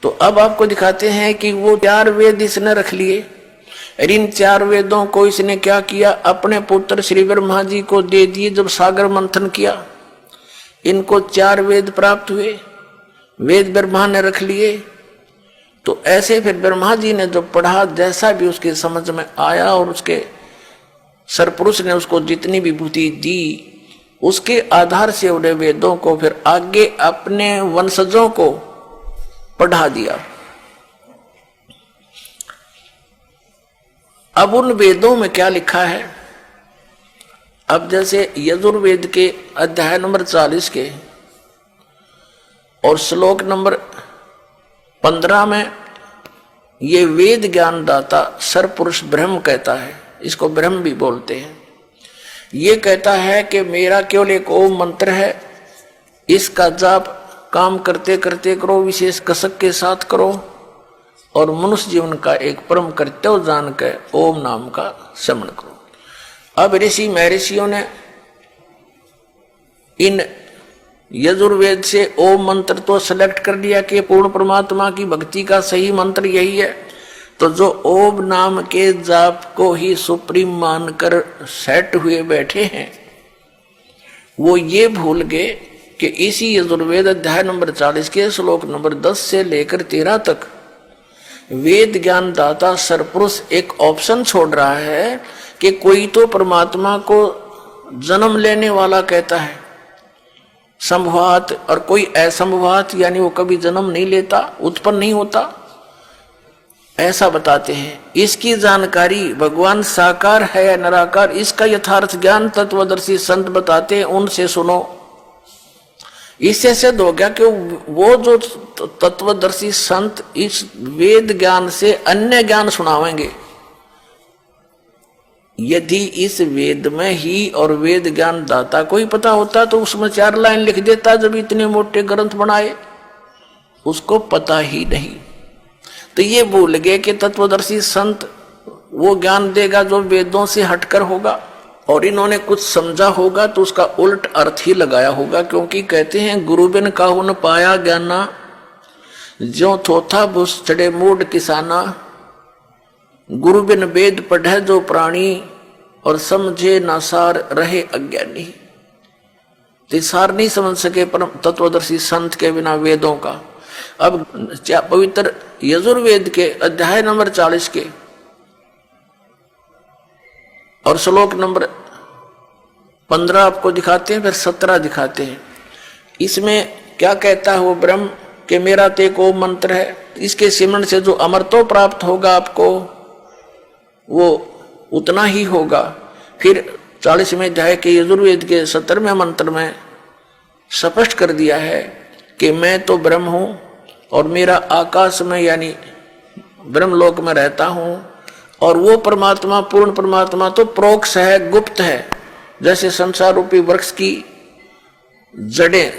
तो अब आपको दिखाते हैं कि वो 4 वेद इसने रख लिए और इन 4 वेदों को इसने क्या किया, अपने पुत्र श्री ब्रह्मा जी को दे दिए। जब सागर मंथन किया इनको 4 वेद प्राप्त हुए, वेद ब्रह्मा ने रख लिए। तो ऐसे फिर ब्रह्मा जी ने जो पढ़ा, जैसा भी उसके समझ में आया और उसके सरपुरुष ने उसको जितनी विभूति दी, उसके आधार से उन्हें वेदों को फिर आगे अपने वंशजों को पढ़ा दिया। अब उन वेदों में क्या लिखा है, अब जैसे यजुर्वेद के अध्याय नंबर 40 के और श्लोक नंबर 15 में ये वेद ज्ञान दाता सरपुरुष ब्रह्म कहता है, इसको ब्रह्म भी बोलते हैं। ये कहता है कि मेरा केवल एक ओम मंत्र है, इसका जाप काम करते करते करो, विशेष कसक के साथ करो और मनुष्य जीवन का एक परम कर्तव्य जान के ओम नाम का स्मरण करो। अब ऋषि महर्षियों ने इन यजुर्वेद से ओम मंत्र तो सेलेक्ट कर लिया कि पूर्ण परमात्मा की भक्ति का सही मंत्र यही है। तो जो ओम नाम के जाप को ही सुप्रीम मानकर सेट हुए बैठे हैं, वो ये भूल गए कि इसी यजुर्वेद अध्याय नंबर 40 के श्लोक नंबर 10 से लेकर 13 तक वेद ज्ञान दाता सरपुरुष एक ऑप्शन छोड़ रहा है कि कोई तो परमात्मा को जन्म लेने वाला कहता है संभवात, और कोई असंभवात यानी वो कभी जन्म नहीं लेता, उत्पन्न नहीं होता, ऐसा बताते हैं। इसकी जानकारी भगवान साकार है या निराकार, इसका यथार्थ ज्ञान तत्वदर्शी संत बताते हैं, उनसे सुनो। इससे सिद्ध हो गया कि वो जो तत्वदर्शी संत इस वेद ज्ञान से अन्य ज्ञान सुनावेंगे। यदि इस वेद में ही और वेद ज्ञान दाता को ही पता होता तो उसमें 4 लाइन लिख देता, जब इतने मोटे ग्रंथ बनाए, उसको पता ही नहीं। तो ये भूल गए कि तत्वदर्शी संत वो ज्ञान देगा जो वेदों से हटकर होगा, और इन्होंने कुछ समझा होगा तो उसका उल्ट अर्थ ही लगाया होगा। क्योंकि कहते हैं गुरु बिन काहू न पाया ज्ञाना, ज्यों थोथा भुस चढ़े मूड किसाना, गुरु बिन वेद पढ़े जो प्राणी, और समझे ना सार रहे अज्ञानी। तो सार नहीं समझ सके परम तत्वदर्शी संत के बिना वेदों का। अब पवित्र यजुर्वेद के अध्याय नंबर 40 के और श्लोक नंबर 15 आपको दिखाते हैं, फिर 17 दिखाते हैं। इसमें क्या कहता है वो ब्रह्म कि मेरा ते को मंत्र है, इसके सिमरण से जो अमरत्व प्राप्त होगा आपको वो उतना ही होगा। फिर 40वें अध्याय के यजुर्वेद के 17वें मंत्र में स्पष्ट कर दिया है कि मैं तो ब्रह्म हूं और मेरा आकाश में यानी ब्रह्मलोक में रहता हूं, और वो परमात्मा पूर्ण परमात्मा तो प्रोक्ष है, गुप्त है। जैसे संसार रूपी वृक्ष की जड़ें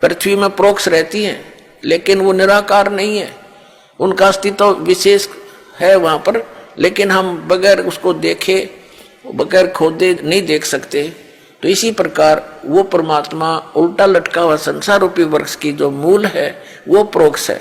पृथ्वी में प्रोक्ष रहती हैं, लेकिन वो निराकार नहीं है, उनका अस्तित्व विशेष है वहां पर, लेकिन हम बगैर उसको देखे, बगैर खोदे नहीं देख सकते। तो इसी प्रकार वो परमात्मा उल्टा लटका हुआ संसार रूपी वृक्ष की जो मूल है वो प्रोक्ष है।